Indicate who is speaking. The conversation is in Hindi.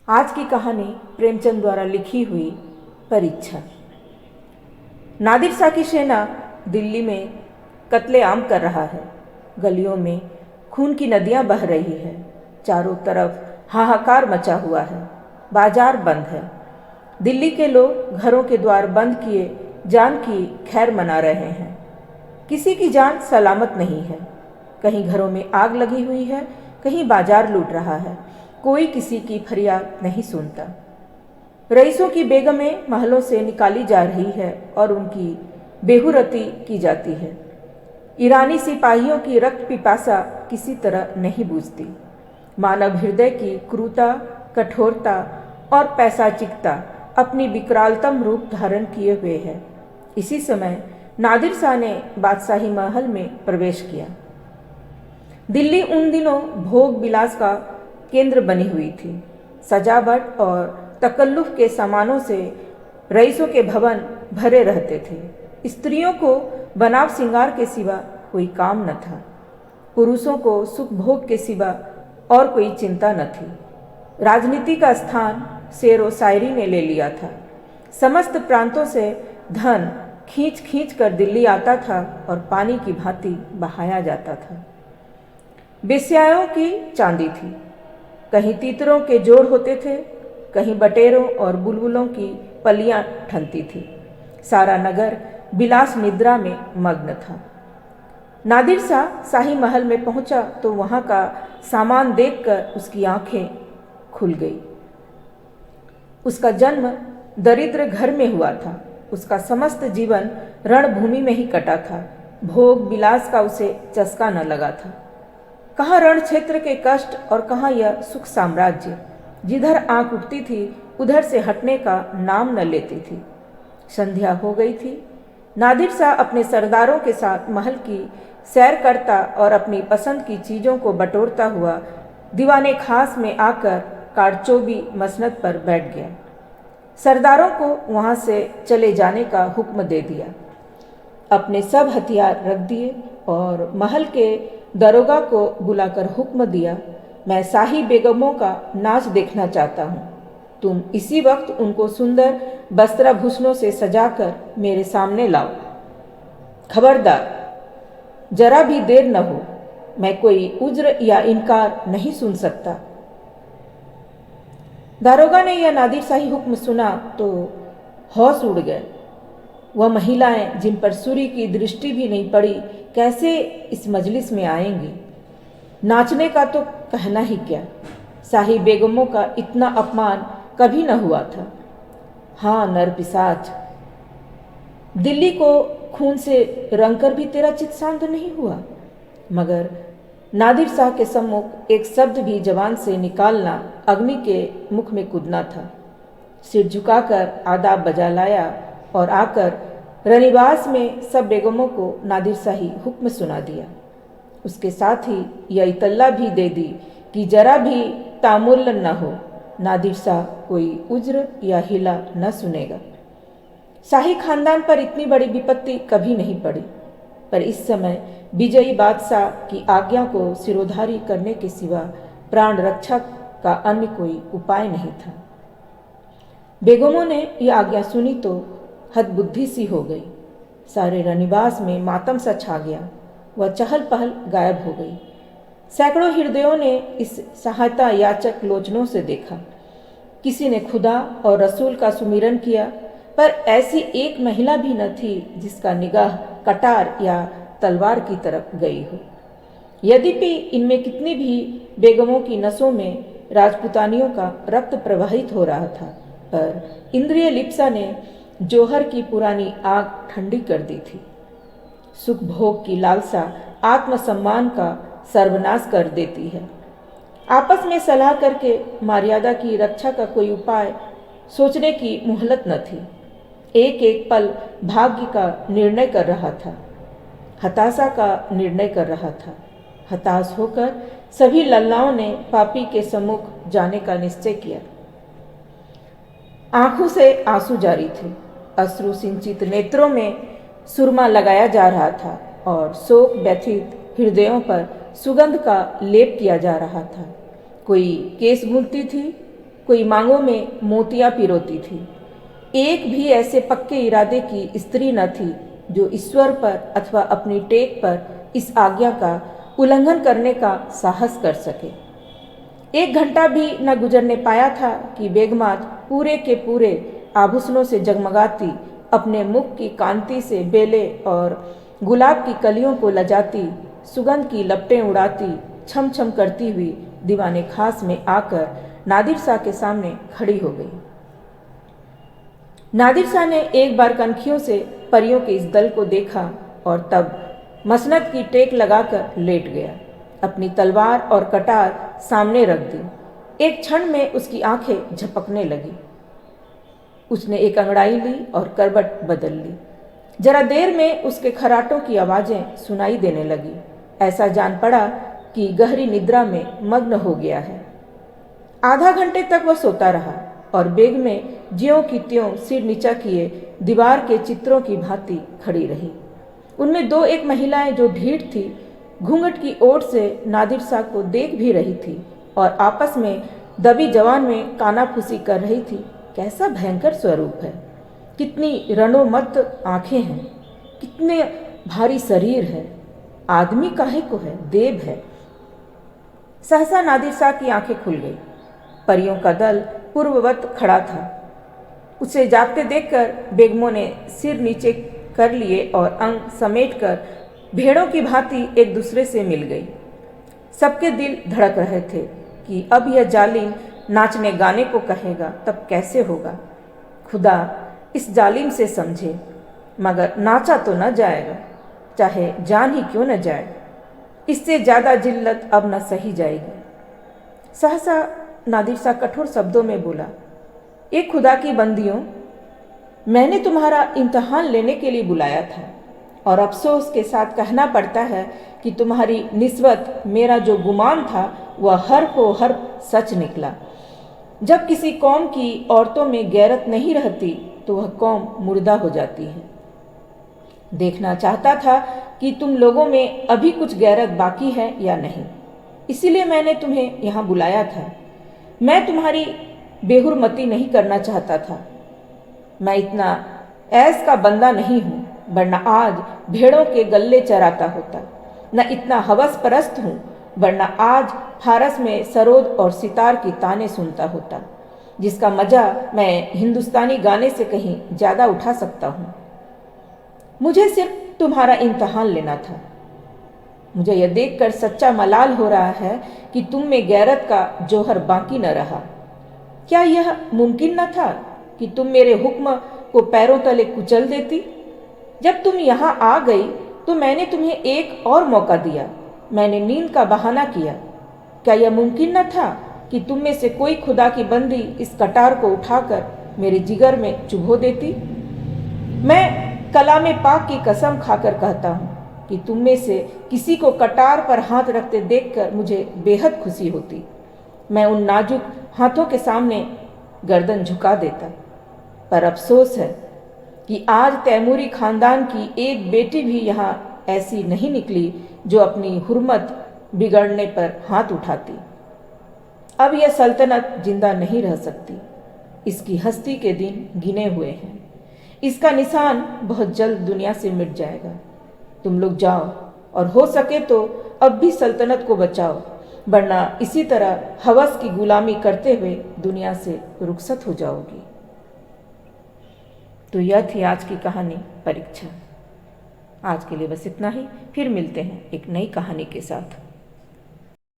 Speaker 1: आज की कहानी प्रेमचंद द्वारा लिखी हुई परीक्षा। नादिर शाह की सेना दिल्ली में कत्लेआम कर रहा है। गलियों में खून की नदियां बह रही है। चारों तरफ हाहाकार मचा हुआ है। बाजार बंद है। दिल्ली के लोग घरों के द्वार बंद किए जान की खैर मना रहे हैं। किसी की जान सलामत नहीं है। कहीं घरों में आग लगी हुई है, कहीं बाजार लूट रहा है। कोई किसी की फरियाद नहीं सुनता। रईसों की बेगमें महलों से निकाली जा रही है और उनकी बेहुरती की जाती है। ईरानी सिपाहियों की रक्त पिपासा किसी तरह नहीं बुझती। मानव हृदय की क्रूरता, कठोरता और पैशाचिकता अपनी विकरालतम रूप धारण किए हुए है। इसी समय नादिर शाह ने बादशाही महल में प्रवेश किया। दिल्ली उन दिनों भोग विलास का केंद्र बनी हुई थी। सजावट और तकल्लुफ के सामानों से रईसों के भवन भरे रहते थे। स्त्रियों को बनाव श्रृंगार के सिवा कोई काम न था। पुरुषों को सुख भोग के सिवा और कोई चिंता न थी। राजनीति का स्थान शेर व शायरी ने ले लिया था। समस्त प्रांतों से धन खींच खींच कर दिल्ली आता था और पानी की भांति बहाया जाता था। वेश्याओं की चांदी थी। कहीं तीतरों के जोड़ होते थे, कहीं बटेरों और बुलबुलों की पलियां ठनती थी। सारा नगर विलास निद्रा में मग्न था। नादिर शाह शाही महल में पहुंचा तो वहां का सामान देखकर उसकी आंखें खुल गई। उसका जन्म दरिद्र घर में हुआ था। उसका समस्त जीवन रणभूमि में ही कटा था। भोग विलास का उसे चस्का न लगा था। कहाँ रण क्षेत्र के कष्ट और कहाँ यह सुख साम्राज्य। जिधर आंख उठती थी उधर से हटने का नाम न लेती थी। संध्या हो गई थी। नादिर शाह अपने सरदारों के साथ महल की सैर करता और अपनी पसंद की चीज़ों को बटोरता हुआ दीवाने खास में आकर कारचोबी मसनद पर बैठ गया। सरदारों को वहाँ से चले जाने का हुक्म दे दिया। अपने सब हथियार रख दिए और महल के दरोगा को बुलाकर हुक्म दिया, मैं शाही बेगमों का नाच देखना चाहता हूँ। तुम इसी वक्त उनको सुंदर वस्त्राभूषणों से सजाकर मेरे सामने लाओ। खबरदार, जरा भी देर न हो। मैं कोई उज्र या इनकार नहीं सुन सकता। दारोगा ने यह नादिर शाही हुक्म सुना तो होश उड़ गए। वह महिलाएं जिन पर सूर्य की दृष्टि भी नहीं पड़ी कैसे इस मजलिस में आएंगी। नाचने का तो कहना ही क्या। शाही बेगमों का इतना अपमान कभी न हुआ था। हाँ नर पिशाच, दिल्ली को खून से रंगकर भी तेरा चित्त शांत नहीं हुआ। मगर नादिर शाह के सम्मुख एक शब्द भी जबान से निकालना अग्नि के मुख में कूदना था। सिर झुकाकर आदाब बजा लाया और आकर रनिवास में सब बेगमों को नादिर शाही हुक्म सुना दिया। उसके साथ ही यह इतल्ला भी दे दी कि जरा भी तामुल न हो। नादिर शाह कोई उज्र या हिला न सुनेगा। शाही खानदान पर इतनी बड़ी विपत्ति कभी नहीं पड़ी, पर इस समय विजयी बादशाह की आज्ञा को सिरोधारी करने के सिवा प्राण रक्षा का अन्य कोई उपाय नहीं था। बेगमों ने यह आज्ञा सुनी तो हदबुद्धि सी हो गई। सारे रनिवास में मातम सा छा गया। वह चहल पहल गायब हो गई। सैकड़ों हृदयों ने इस सहायता याचक लोचनों से देखा। किसी ने खुदा और रसूल का सुमिरन किया, पर ऐसी एक महिला भी न थी जिसका निगाह कटार या तलवार की तरफ गई हो। यद्यपि इनमें कितनी भी बेगमों की नसों में राजपुतानियों का रक्त प्रवाहित हो रहा था, पर इंद्रिय लिप्सा ने जौहर की पुरानी आग ठंडी कर दी थी। सुख भोग की लालसा आत्मसम्मान का सर्वनाश कर देती है। आपस में सलाह करके मर्यादा की रक्षा का कोई उपाय सोचने की मोहलत न थी। एक एक पल भाग्य का निर्णय कर रहा था, हताशा का निर्णय कर रहा था। हताश होकर सभी लल्लाओं ने पापी के सम्मुख जाने का निश्चय किया। आंखों से आंसू जारी थे। अश्रु सिंचित नेत्रों में सुरमा लगाया जा रहा था और शोक व्यथित हृदयों पर सुगंध का लेप किया जा रहा था। कोई केस भूलती थी, कोई मांगों में मोतियां पिरोती थी। एक भी ऐसे पक्के इरादे की स्त्री न थी जो ईश्वर पर अथवा अपनी टेक पर इस आज्ञा का उल्लंघन करने का साहस कर सके। 1 घंटा भी न गुजरने पाया था कि बेगमात पूरे के पूरे आभूषणों से जगमगाती, अपने मुख की कांति से बेले और गुलाब की कलियों को लजाती, सुगंध की लपटें उड़ाती, छम छम करती हुई दीवाने खास में आकर नादिर शाह के सामने खड़ी हो गई। नादिर शाह ने एक बार कनखियों से परियों के इस दल को देखा और तब मसनद की टेक लगाकर लेट गया। अपनी तलवार और कटार सामने रख दी। एक क्षण में उसकी आंखें झपकने लगी। उसने एक अंगड़ाई ली और करवट बदल ली। जरा देर में उसके खराटों की आवाजें सुनाई देने लगी। ऐसा जान पड़ा कि गहरी निद्रा में मग्न हो गया है। आधा घंटे तक वह सोता रहा और बेग में ज्यों की त्यों सिर नीचा किए दीवार के चित्रों की भांति खड़ी रही। उनमें 2 एक महिलाएं जो ढीठ थी, घूंघट की ओट से नादिर शाह को देख भी रही थी और आपस में दबी जवान में कानाफूसी कर रही थी। कैसा भयंकर स्वरूप है, कितनी रणोमत आंखें हैं, कितने भारी शरीर है, आदमी काहे को है, देव है। सहसा नादिर शाह की आंखें खुल गई। परियों का दल पूर्ववत खड़ा था। उसे जागते देखकर बेगमों ने सिर नीचे कर लिए और अंग समेटकर भेड़ों की भांति एक दूसरे से मिल गई। सबके दिल धड़क रहे थे कि अब यह जालिम नाचने गाने को कहेगा तब कैसे होगा। खुदा इस जालिम से समझे, मगर नाचा तो न जाएगा, चाहे जान ही क्यों न जाए। इससे ज़्यादा जिल्लत अब न सही जाएगी। सहसा नादिर शाह कठोर शब्दों में बोला, एक खुदा की बंदियों, मैंने तुम्हारा इम्तहान लेने के लिए बुलाया था और अफसोस के साथ कहना पड़ता है कि तुम्हारी निस्बत मेरा जो गुमान था वह हर को हर सच निकला। जब किसी कौम की औरतों में गैरत नहीं रहती तो वह कौम मुर्दा हो जाती है। देखना चाहता था कि तुम लोगों में अभी कुछ गैरत बाकी है या नहीं, इसीलिए मैंने तुम्हें यहाँ बुलाया था। मैं तुम्हारी बेहुरमती नहीं करना चाहता था। मैं इतना ऐस का बंदा नहीं हूँ, वरना आज भेड़ों के गल्ले चराता होता। न इतना हवस परस्त हूँ, वरना आज फारस में सरोद और सितार की ताने सुनता होता, जिसका मजा मैं हिंदुस्तानी गाने से कहीं ज़्यादा उठा सकता हूँ। मुझे सिर्फ तुम्हारा इम्तहान लेना था। मुझे यह देखकर सच्चा मलाल हो रहा है कि तुम में गैरत का जौहर बाकी न रहा। क्या यह मुमकिन न था कि तुम मेरे हुक्म को पैरों तले कुचल देती? जब तुम यहाँ आ गई तो मैंने तुम्हें एक और मौका दिया। मैंने नींद का बहाना किया। क्या यह मुमकिन न था कि तुम में से कोई खुदा की बंदी इस कटार को उठाकर मेरे जिगर में चुभो देती? मैं कलाम पाक की कसम खाकर कहता हूँ कि तुम में से किसी को कटार पर हाथ रखते देखकर मुझे बेहद खुशी होती। मैं उन नाजुक हाथों के सामने गर्दन झुका देता। पर अफसोस है कि आज तैमूरी खानदान की एक बेटी भी यहाँ ऐसी नहीं निकली जो अपनी हुर्मत बिगड़ने पर हाथ उठाती। अब यह सल्तनत जिंदा नहीं रह सकती। इसकी हस्ती के दिन गिने हुए हैं। इसका निशान बहुत जल्द दुनिया से मिट जाएगा। तुम लोग जाओ और हो सके तो अब भी सल्तनत को बचाओ, वरना इसी तरह हवस की गुलामी करते हुए दुनिया से रुखसत हो जाओगी। तो यह थी आज की कहानी परीक्षा। आज के लिए बस इतना ही। फिर मिलते हैं एक नई कहानी के साथ।